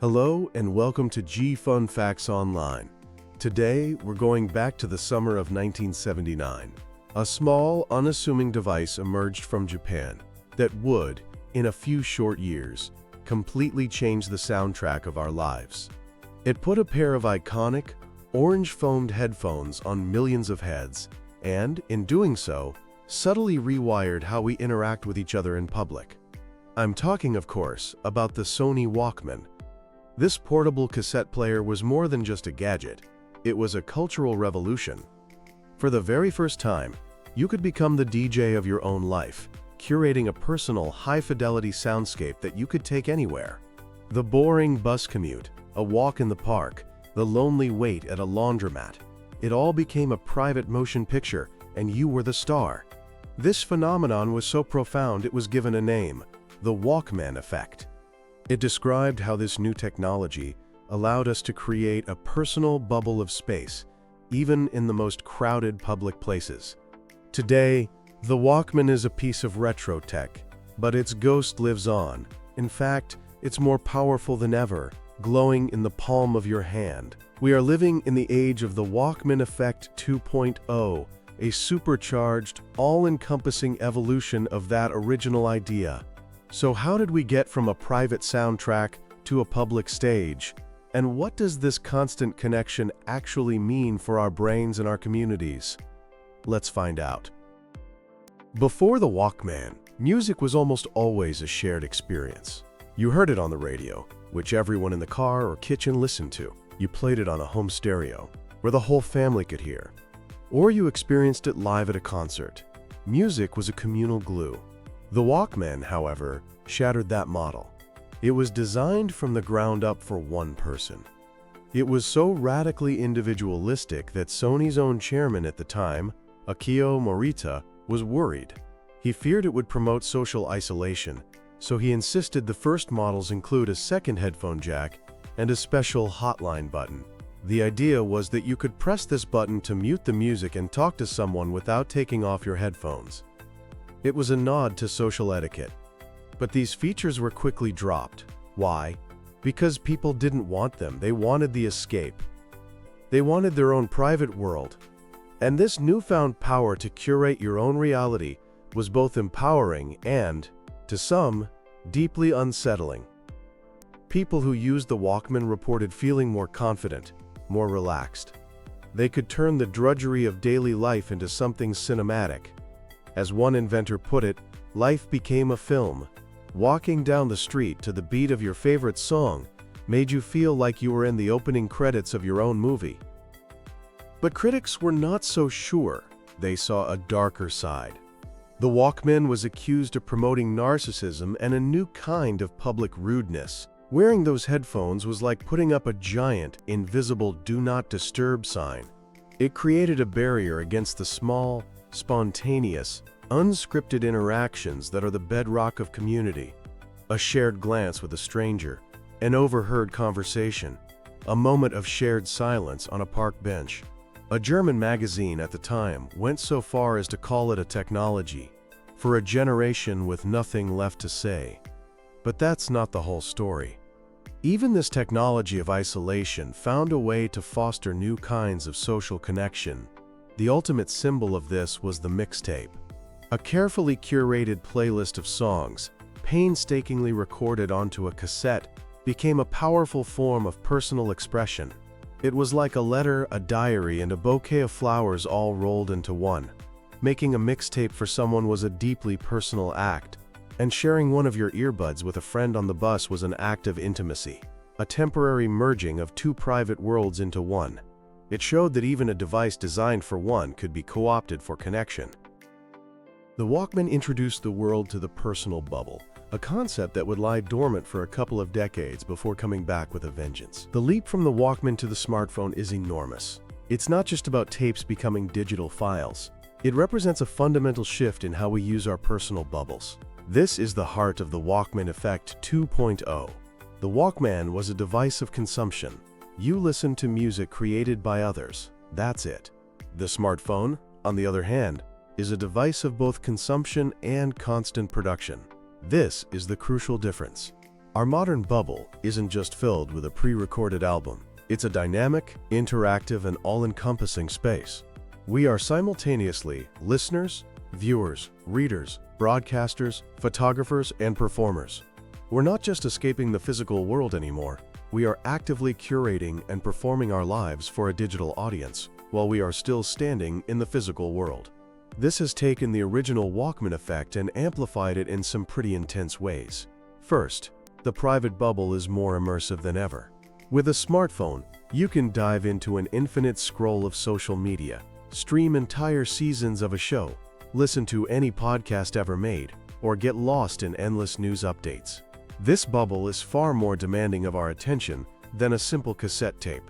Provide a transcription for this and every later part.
Hello and welcome to G Fun Facts Online. Today, we're going back to the summer of 1979. A small, unassuming device emerged from Japan that would, in a few short years, completely change the soundtrack of our lives. It put a pair of iconic, orange-foamed headphones on millions of heads, and, in doing so, subtly rewired how we interact with each other in public. I'm talking, of course, about the Sony Walkman. This portable cassette player was more than just a gadget. It was a cultural revolution. For the very first time, you could become the DJ of your own life, curating a personal, high-fidelity soundscape that you could take anywhere. The boring bus commute, a walk in the park, the lonely wait at a laundromat, it all became a private motion picture, and you were the star. This phenomenon was so profound it was given a name: the Walkman Effect. It described how this new technology allowed us to create a personal bubble of space, even in the most crowded public places. Today, the Walkman is a piece of retro tech, but its ghost lives on. In fact, it's more powerful than ever, glowing in the palm of your hand. We are living in the age of the Walkman Effect 2.0, a supercharged, all-encompassing evolution of that original idea. So how did we get from a private soundtrack to a public stage? And what does this constant connection actually mean for our brains and our communities? Let's find out. Before the Walkman, music was almost always a shared experience. You heard it on the radio, which everyone in the car or kitchen listened to. You played it on a home stereo, where the whole family could hear. Or you experienced it live at a concert. Music was a communal glue. The Walkman, however, shattered that model. It was designed from the ground up for one person. It was so radically individualistic that Sony's own chairman at the time, Akio Morita, was worried. He feared it would promote social isolation, so he insisted the first models include a second headphone jack and a special hotline button. The idea was that you could press this button to mute the music and talk to someone without taking off your headphones. It was a nod to social etiquette. But these features were quickly dropped. Why? Because people didn't want them. They wanted the escape. They wanted their own private world. And this newfound power to curate your own reality was both empowering and, to some, deeply unsettling. People who used the Walkman reported feeling more confident, more relaxed. They could turn the drudgery of daily life into something cinematic. As one inventor put it, life became a film. Walking down the street to the beat of your favorite song made you feel like you were in the opening credits of your own movie. But critics were not so sure. They saw a darker side. The Walkman was accused of promoting narcissism and a new kind of public rudeness. Wearing those headphones was like putting up a giant, invisible "Do Not Disturb" sign. It created a barrier against the small, spontaneous, unscripted interactions that are the bedrock of community. A shared glance with a stranger, an overheard conversation, a moment of shared silence on a park bench. A German magazine at the time went so far as to call it a technology for a generation with nothing left to say. But that's not the whole story. Even this technology of isolation found a way to foster new kinds of social connection. The ultimate symbol of this was the mixtape. A carefully curated playlist of songs, painstakingly recorded onto a cassette, became a powerful form of personal expression. It was like a letter, a diary, and a bouquet of flowers all rolled into one. Making a mixtape for someone was a deeply personal act, and sharing one of your earbuds with a friend on the bus was an act of intimacy, a temporary merging of two private worlds into one. It showed that even a device designed for one could be co-opted for connection. The Walkman introduced the world to the personal bubble, a concept that would lie dormant for a couple of decades before coming back with a vengeance. The leap from the Walkman to the smartphone is enormous. It's not just about tapes becoming digital files. It represents a fundamental shift in how we use our personal bubbles. This is the heart of the Walkman Effect 2.0. The Walkman was a device of consumption. You listen to music created by others. That's it. The smartphone, on the other hand, is a device of both consumption and constant production. This is the crucial difference. Our modern bubble isn't just filled with a pre-recorded album. It's a dynamic, interactive, and all-encompassing space. We are simultaneously listeners, viewers, readers, broadcasters, photographers, and performers. We're not just escaping the physical world anymore. We are actively curating and performing our lives for a digital audience, while we are still standing in the physical world. This has taken the original Walkman effect and amplified it in some pretty intense ways. First, the private bubble is more immersive than ever. With a smartphone, you can dive into an infinite scroll of social media, stream entire seasons of a show, listen to any podcast ever made, or get lost in endless news updates. This bubble is far more demanding of our attention than a simple cassette tape.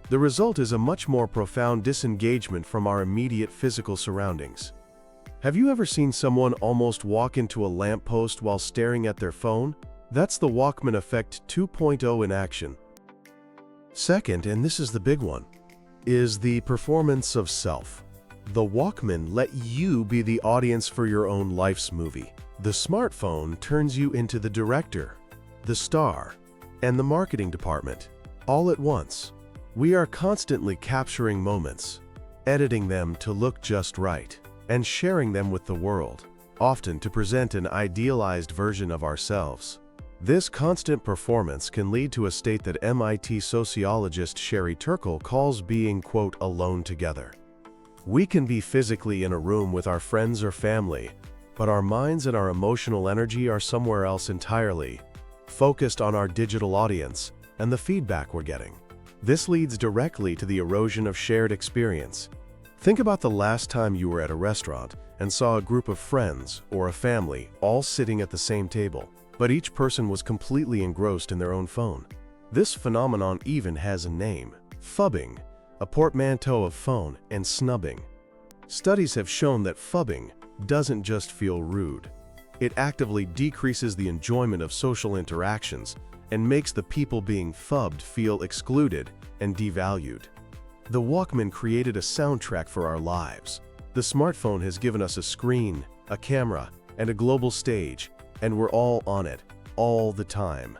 The result is a much more profound disengagement from our immediate physical surroundings. Have you ever seen someone almost walk into a lamppost while staring at their phone? That's the Walkman Effect 2.0 in action. Second, and this is the big one, is the performance of self. The Walkman let you be the audience for your own life's movie. The smartphone turns you into the director, the star, and the marketing department, all at once. We are constantly capturing moments, editing them to look just right, and sharing them with the world, often to present an idealized version of ourselves. This constant performance can lead to a state that MIT sociologist Sherry Turkle calls being, quote, alone together. We can be physically in a room with our friends or family, but our minds and our emotional energy are somewhere else entirely, focused on our digital audience and the feedback we're getting. This leads directly to the erosion of shared experience. Think about the last time you were at a restaurant and saw a group of friends or a family all sitting at the same table, but each person was completely engrossed in their own phone. This phenomenon even has a name: phubbing, a portmanteau of phone and snubbing. Studies have shown that phubbing doesn't just feel rude. It actively decreases the enjoyment of social interactions and makes the people being phubbed feel excluded and devalued. The Walkman created a soundtrack for our lives. The smartphone has given us a screen, a camera, and a global stage, and we're all on it, all the time.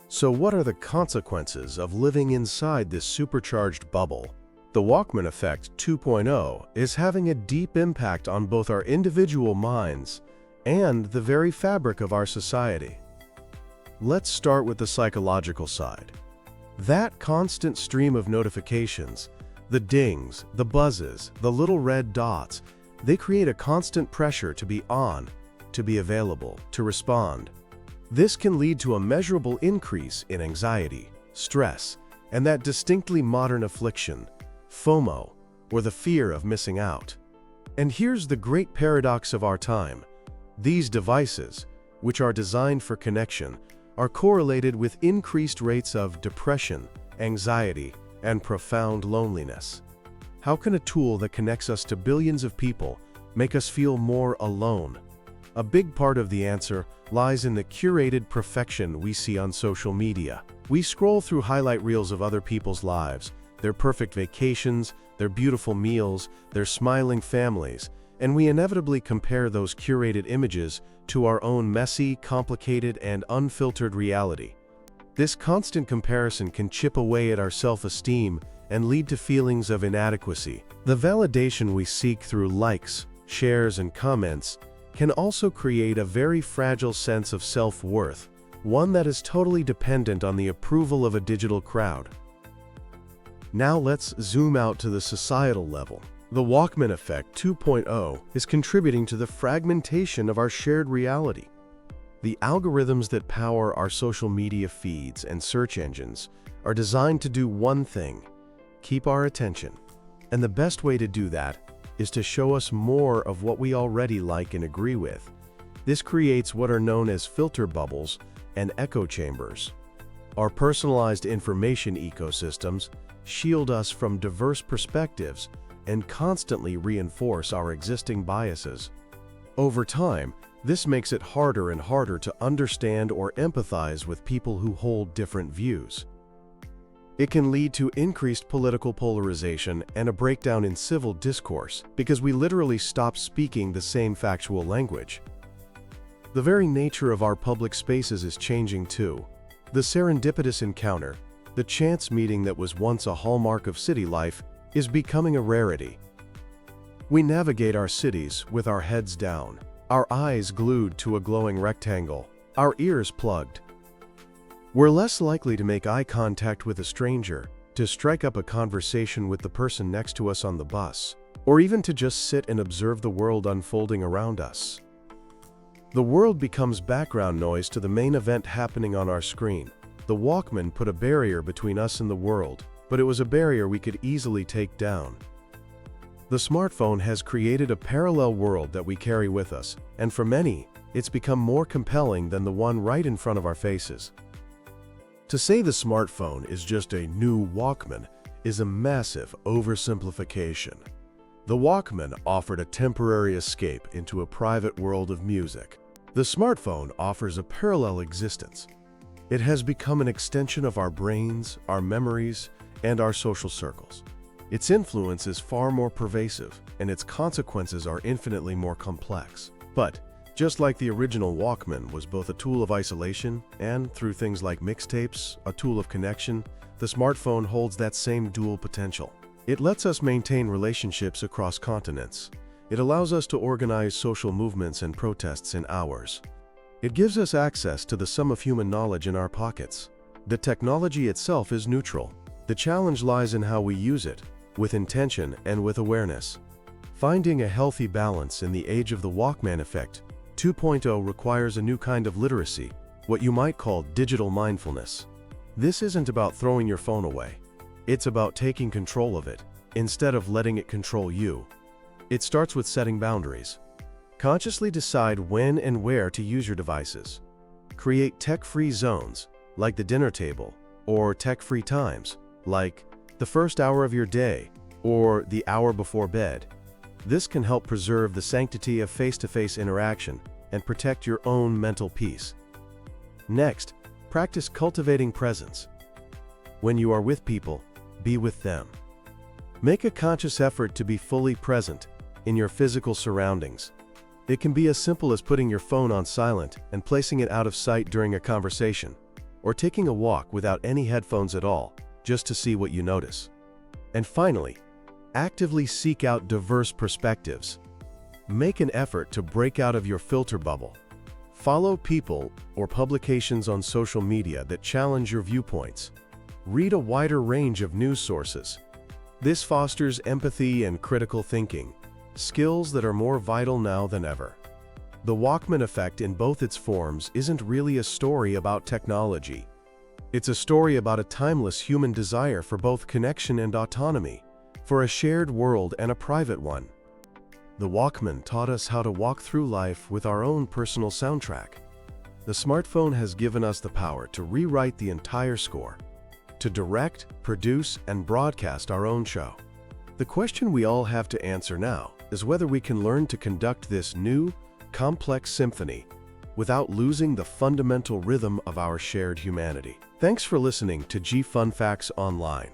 So what are the consequences of living inside this supercharged bubble? The Walkman Effect 2.0 is having a deep impact on both our individual minds and the very fabric of our society. Let's start with the psychological side. That constant stream of notifications, the dings, the buzzes, the little red dots, they create a constant pressure to be on, to be available, to respond. This can lead to a measurable increase in anxiety, stress, and that distinctly modern affliction, FOMO, or the fear of missing out. And here's the great paradox of our time. These devices, which are designed for connection, are correlated with increased rates of depression, anxiety, and profound loneliness. How can a tool that connects us to billions of people make us feel more alone? A big part of the answer lies in the curated perfection we see on social media. We scroll through highlight reels of other people's lives, their perfect vacations, their beautiful meals, their smiling families, and we inevitably compare those curated images to our own messy, complicated, and unfiltered reality. This constant comparison can chip away at our self-esteem and lead to feelings of inadequacy. The validation we seek through likes, shares, and comments can also create a very fragile sense of self-worth, one that is totally dependent on the approval of a digital crowd. Now let's zoom out to the societal level. The Walkman Effect 2.0 is contributing to the fragmentation of our shared reality. The algorithms that power our social media feeds and search engines are designed to do one thing: keep our attention. And the best way to do that is to show us more of what we already like and agree with. This creates what are known as filter bubbles and echo chambers. Our personalized information ecosystems shield us from diverse perspectives and constantly reinforce our existing biases. Over time, this makes it harder and harder to understand or empathize with people who hold different views. It can lead to increased political polarization and a breakdown in civil discourse because we literally stop speaking the same factual language. The very nature of our public spaces is changing too. The serendipitous encounter, the chance meeting that was once a hallmark of city life, is becoming a rarity. We navigate our cities with our heads down, our eyes glued to a glowing rectangle, our ears plugged. We're less likely to make eye contact with a stranger, to strike up a conversation with the person next to us on the bus, or even to just sit and observe the world unfolding around us. The world becomes background noise to the main event happening on our screen. The Walkman put a barrier between us and the world, but it was a barrier we could easily take down. The smartphone has created a parallel world that we carry with us, and for many, it's become more compelling than the one right in front of our faces. To say the smartphone is just a new Walkman is a massive oversimplification. The Walkman offered a temporary escape into a private world of music. The smartphone offers a parallel existence. It has become an extension of our brains, our memories, and our social circles. Its influence is far more pervasive, and its consequences are infinitely more complex. But, just like the original Walkman was both a tool of isolation and, through things like mixtapes, a tool of connection, the smartphone holds that same dual potential. It lets us maintain relationships across continents. It allows us to organize social movements and protests in hours. It gives us access to the sum of human knowledge in our pockets. The technology itself is neutral. The challenge lies in how we use it, with intention and with awareness. Finding a healthy balance in the age of the Walkman Effect 2.0 requires a new kind of literacy, what you might call digital mindfulness. This isn't about throwing your phone away. It's about taking control of it, instead of letting it control you. It starts with setting boundaries. Consciously decide when and where to use your devices. Create tech-free zones, like the dinner table, or tech-free times, like the first hour of your day, or the hour before bed. This can help preserve the sanctity of face-to-face interaction and protect your own mental peace. Next, practice cultivating presence. When you are with people, be with them. Make a conscious effort to be fully present in your physical surroundings. It can be as simple as putting your phone on silent and placing it out of sight during a conversation, or taking a walk without any headphones at all, just to see what you notice. And finally, actively seek out diverse perspectives. Make an effort to break out of your filter bubble. Follow people or publications on social media that challenge your viewpoints. Read a wider range of news sources. This fosters empathy and critical thinking, skills that are more vital now than ever. The Walkman Effect in both its forms isn't really a story about technology. It's a story about a timeless human desire for both connection and autonomy, for a shared world and a private one. The Walkman taught us how to walk through life with our own personal soundtrack. The smartphone has given us the power to rewrite the entire score, to direct, produce, and broadcast our own show. The question we all have to answer now is whether we can learn to conduct this new, complex symphony without losing the fundamental rhythm of our shared humanity. Thanks for listening to G Fun Facts Online.